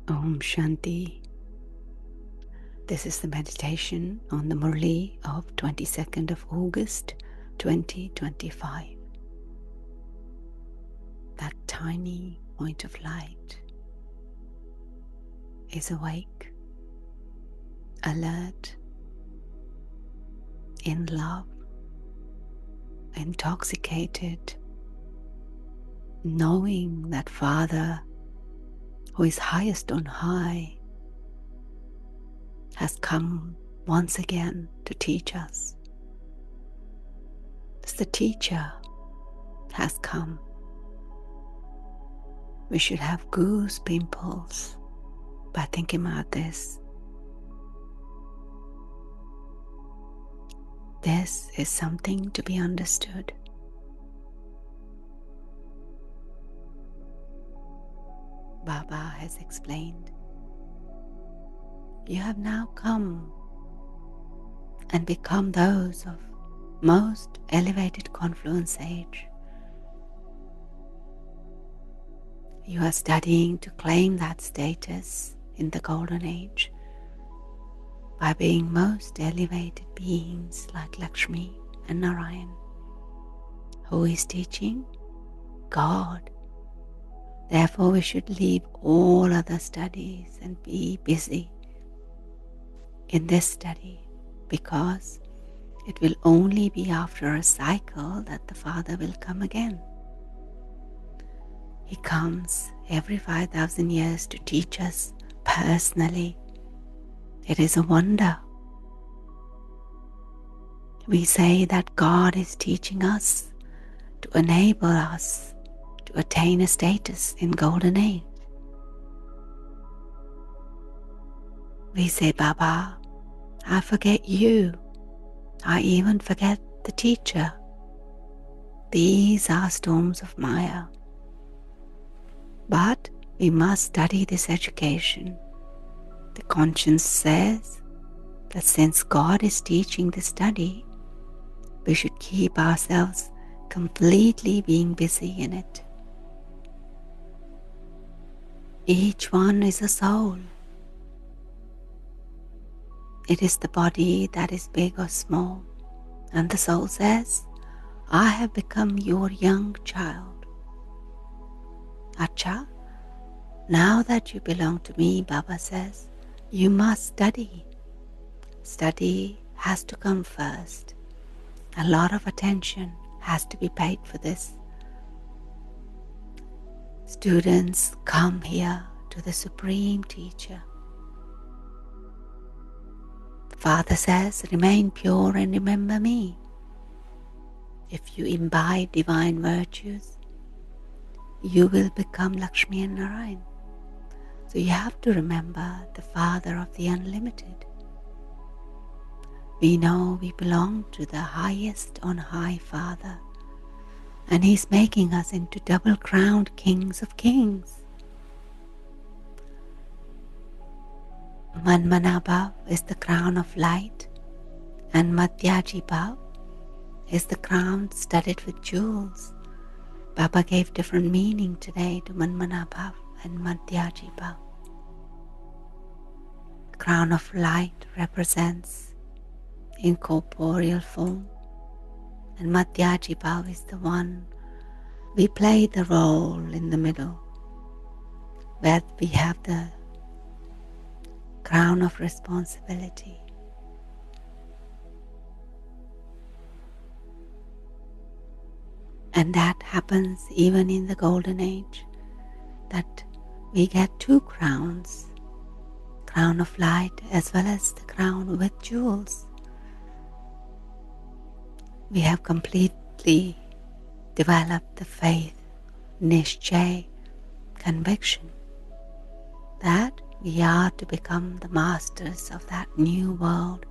Om Shanti. This is the meditation on the Murli of 22nd of August 2025. That tiny point of light is awake, alert, in love, intoxicated, knowing that Father, who is highest on high, has come once again to teach us. As the teacher has come, we should have goose pimples by thinking about this. This is something to be understood. Baba has explained, you have now come and become those of most elevated confluence age. You are studying to claim that status in the golden age by being most elevated beings like Lakshmi and Narayan. Who is teaching? God. Therefore we should leave all other studies and be busy in this study, because it will only be after a cycle that the Father will come again. He comes every 5,000 years to teach us personally. It is a wonder. We say that God is teaching us to enable us to attain a status in golden age. We say, Baba, I forget you. I even forget the teacher. These are storms of Maya. But we must study this education. The conscience says that since God is teaching the study, we should keep ourselves completely being busy in it. Each one is a soul. It is the body that is big or small, and the soul says, I have become your young child. Acha, now that you belong to me, Baba says, you must study. Study has to come first. A lot of attention has to be paid for this. Students come here to the Supreme Teacher. Father says, remain pure and remember me. If you imbibe divine virtues, you will become Lakshmi and Narayan. So you have to remember the Father of the Unlimited. We know we belong to the highest on high Father, and He's making us into double-crowned kings of kings. Manmanabhav is the crown of light, and Madhyajibhav is the crown studded with jewels. Baba gave different meaning today to Manmanabhav and Madhyajibhav. The crown of light represents incorporeal form, and Madhyajibhav is the one we play the role in the middle, where we have the crown of responsibility. And that happens even in the golden age, that we get two crowns, crown of light as well as the crown with jewels. We have completely developed the faith, nishchay, conviction, that we are to become the masters of that new world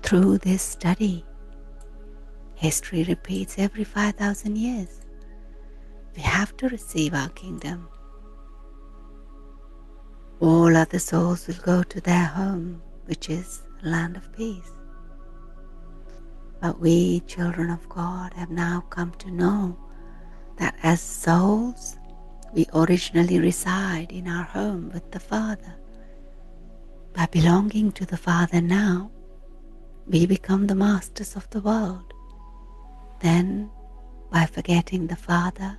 through this study. History repeats every 5,000 years. We have to receive our kingdom. All other souls will go to their home, which is a land of peace. But we, children of God, have now come to know that as souls We originally reside in our home with the Father. By belonging to the Father now, we become the masters of the world. Then, by forgetting the Father,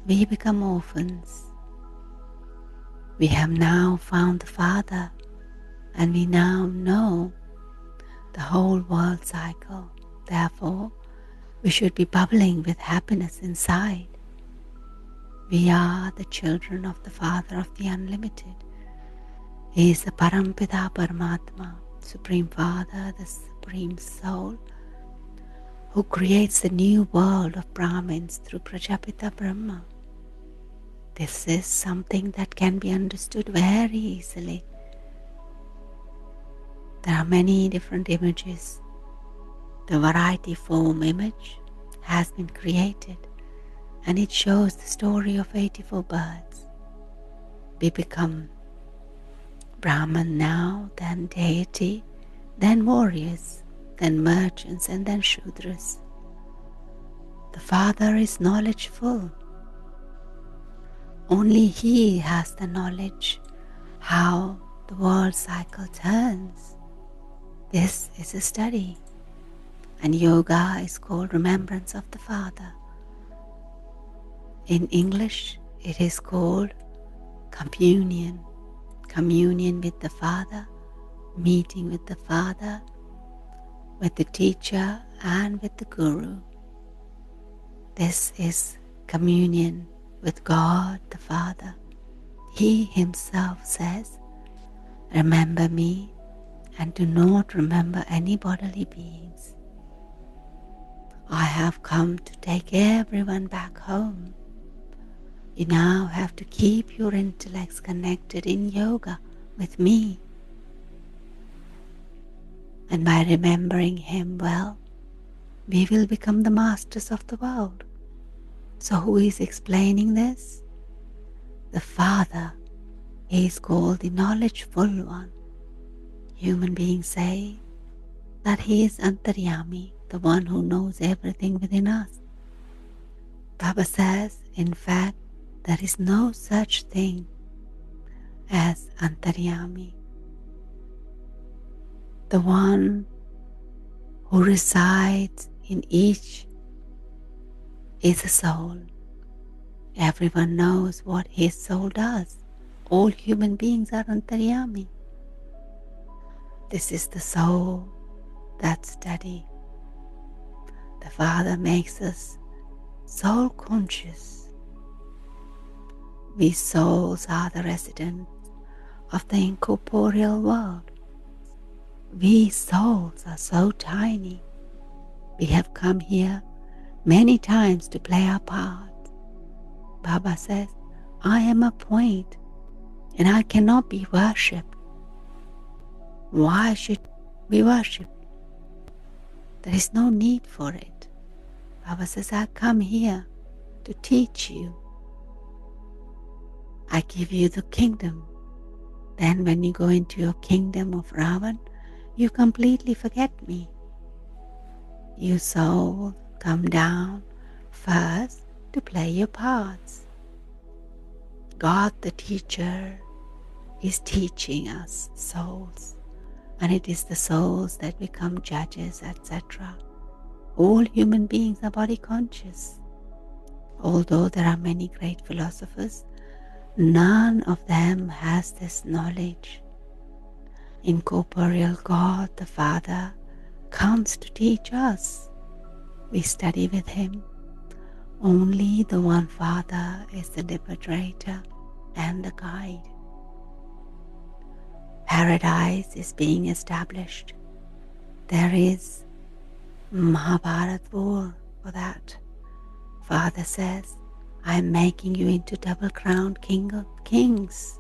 we become orphans. We have now found the Father, and we now know the whole world cycle. Therefore, we should be bubbling with happiness inside. We are the children of the Father of the Unlimited. He is the Parampita Paramatma, Supreme Father, the Supreme Soul, who creates the new world of Brahmins through Prajapita Brahma. This is something that can be understood very easily. There are many different images. The variety form image has been created, and it shows the story of 84 birds. We become Brahman now, then deity, then warriors, then merchants, and then Shudras. The Father is knowledgeful. Only He has the knowledge how the world cycle turns. This is a study, and yoga is called remembrance of the Father. In English, it is called communion. Communion with the Father, meeting with the Father, with the teacher, and with the Guru. This is communion with God the Father. He Himself says, "Remember me and do not remember any bodily beings. I have come to take everyone back home. You now have to keep your intellects connected in yoga with me. And by remembering Him well, we will become the masters of the world." So who is explaining this? The Father. He is called the knowledgeful one. Human beings say that He is Antaryami, the one who knows everything within us. Baba says, in fact, there is no such thing as Antaryami. The one who resides in each is a soul. Everyone knows what his soul does. All human beings are Antaryami. This is the soul that study. The Father makes us soul conscious. We souls are the residents of the incorporeal world. We souls are so tiny. We have come here many times to play our part. Baba says, I am a point and I cannot be worshipped. Why should we worship? There is no need for it. Baba says, I come here to teach you. I give you the kingdom. Then when you go into your kingdom of Ravan, you completely forget me. You soul come down first to play your parts. God the teacher is teaching us souls, and it is the souls that become judges, etc. All human beings are body conscious. Although there are many great philosophers, none of them has this knowledge. Incorporeal God the Father comes to teach us. We study with Him. Only the one Father is the liberator and the guide. Paradise is being established. There is Mahabharat war for that. Father says, I am making you into double-crowned king of kings.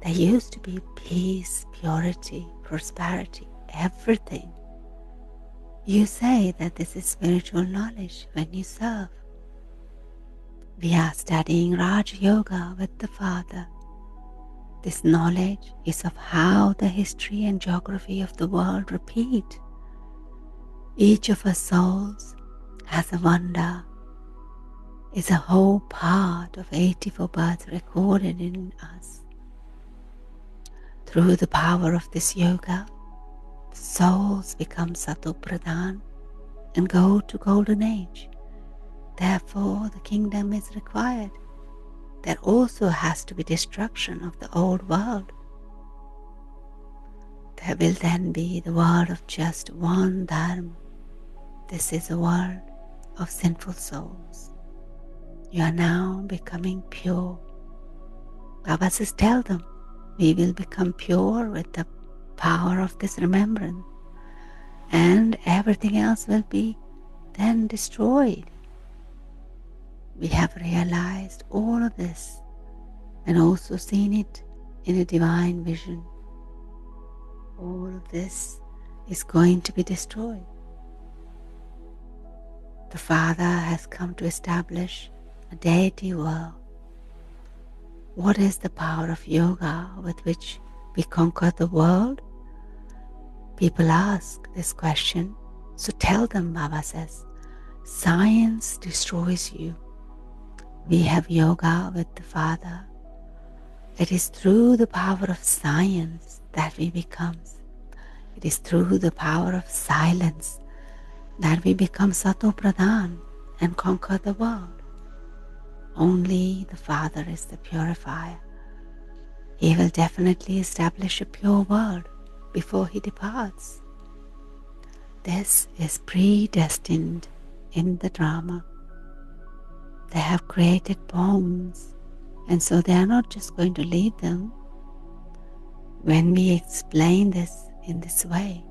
There used to be peace, purity, prosperity, everything. You say that this is spiritual knowledge when you serve. We are studying Rajyoga with the Father. This knowledge is of how the history and geography of the world repeat. Each of us souls has a wonder. is a whole part of 84 births recorded in us. Through the power of this yoga, souls become Sato Pradhan and go to golden age. Therefore, the kingdom is required. There also has to be destruction of the old world. There will then be the world of just one dharma. This is a world of sinful souls. You are now becoming pure. Baba says, tell them, we will become pure with the power of this remembrance, and everything else will be then destroyed. We have realized all of this and also seen it in a divine vision. All of this is going to be destroyed. The Father has come to establish a deity world. What is the power of yoga with which we conquer the world? People ask this question, so tell them, Baba says, science destroys you. We have yoga with the Father. It is through the power of science that we become. It is through the power of silence that we become Sato Pradhan and conquer the world. Only the Father is the purifier. He will definitely establish a pure world before he departs. This is predestined in the drama. They have created bombs, and so they are not just going to leave them. When we explain this in this way,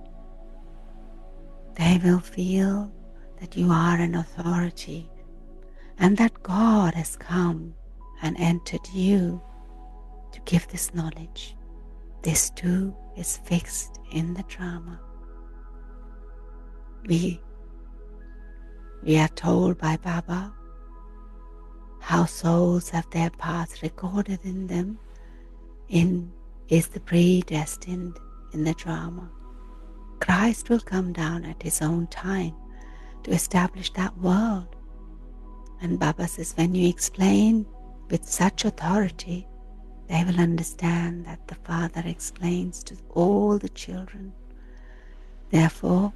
they will feel that you are an authority and that God has come and entered you to give this knowledge. This too is fixed in the drama. We are told by Baba how souls have their paths recorded in them is the predestined in the drama. Christ will come down at his own time to establish that world. And Baba says, when you explain with such authority, they will understand that the Father explains to all the children. Therefore,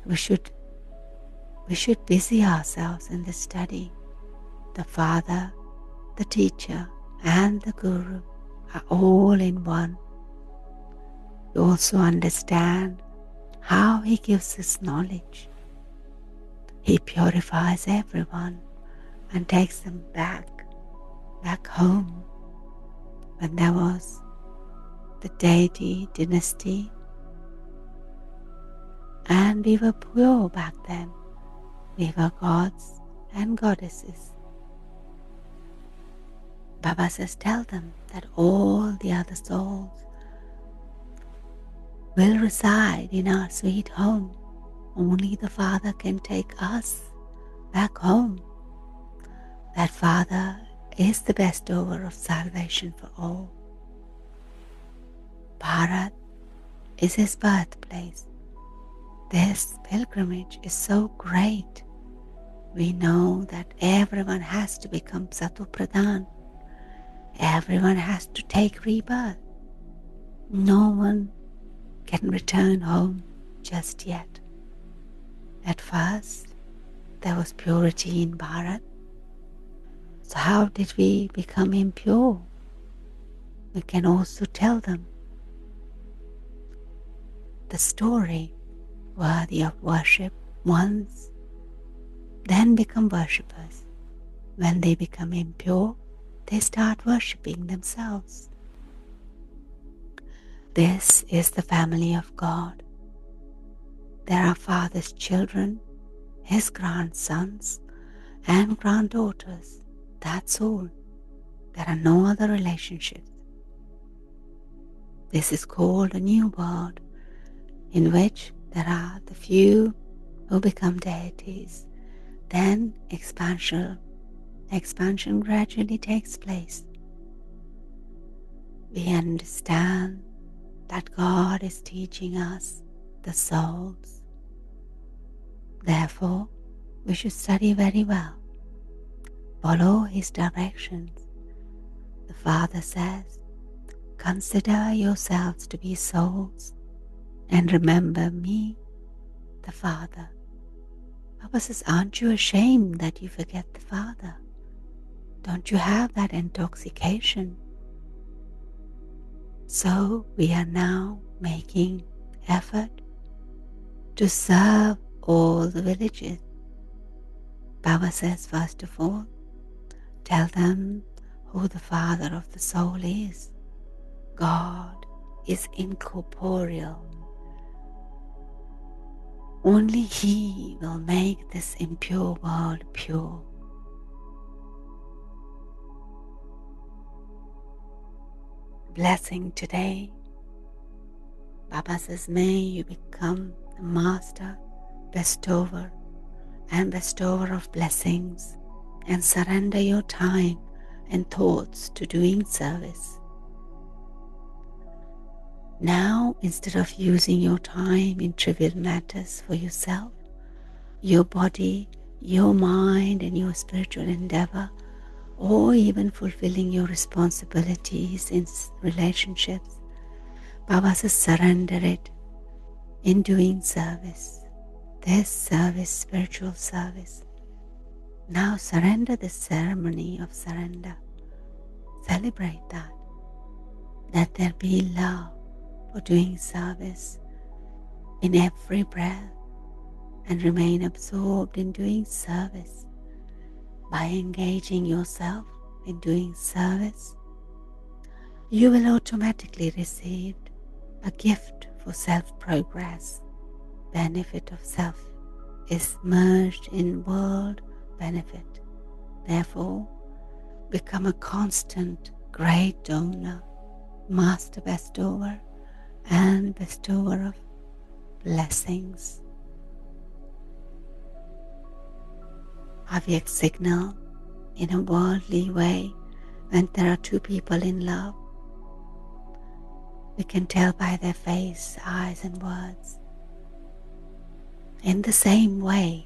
we should busy ourselves in the study. The Father, the teacher, and the Guru are all in one. We also understand how he gives us knowledge. He purifies everyone and takes them back home. When there was the deity dynasty, and we were pure back then. We were gods and goddesses. Baba says, tell them that all the other souls will reside in our sweet home. Only the Father can take us back home. That Father is the bestower of salvation for all. Bharat is his birthplace. This pilgrimage is so great. We know that everyone has to become Sato Pradhan. Everyone has to take rebirth. No one can return home just yet. At first, there was purity in Bharat. So how did we become impure? We can also tell them the story worthy of worship once, then become worshippers. When they become impure, they start worshipping themselves. This is the family of God. There are Father's children, his grandsons, and granddaughters. That's all. There are no other relationships. This is called a new world, in which there are the few who become deities. Then expansion gradually takes place. We understand that God is teaching us the souls. Therefore, we should study very well. follow his directions. The Father says, consider yourselves to be souls and remember me, the Father. Papa says, aren't you ashamed that you forget the Father? Don't you have that intoxication? So we are now making effort to serve all the villages. Baba says, first of all, tell them who the Father of the soul is. God is incorporeal. Only He will make this impure world pure. Blessing today, Baba says, may you become the master, bestower, and bestower of blessings, and surrender your time and thoughts to doing service. Now, instead of using your time in trivial matters for yourself, your body, your mind, and your spiritual endeavour, or even fulfilling your responsibilities in relationships, Baba says, surrender it in doing service. This service, spiritual service. Now surrender the ceremony of surrender. Celebrate that. Let there be love for doing service in every breath, and remain absorbed in doing service. By engaging yourself in doing service, you will automatically receive a gift for self-progress. Benefit of self is merged in world benefit. Therefore, become a constant great donor, master bestower, and bestower of blessings. Avyak signal in a worldly way when there are two people in love. We can tell by their face, eyes, and words. In the same way,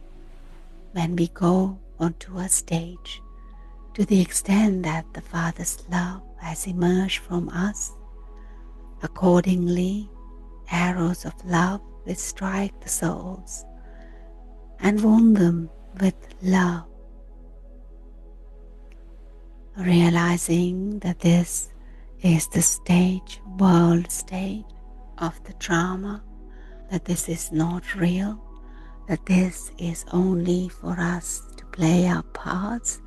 when we go onto a stage, to the extent that the Father's love has emerged from us, accordingly, arrows of love will strike the souls and wound them with love. Realizing that this is the stage, world stage of the drama, that this is not real, that this is only for us to play our parts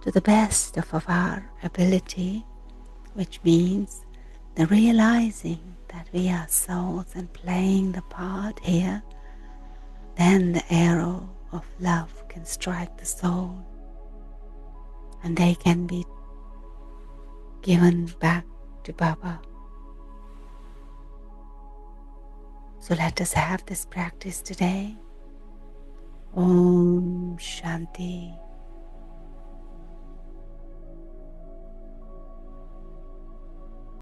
to the best of our ability, which means the realizing that we are souls and playing the part here, then the arrow of love can strike the soul and they can be given back to Baba. So let us have this practice today. Om Shanti.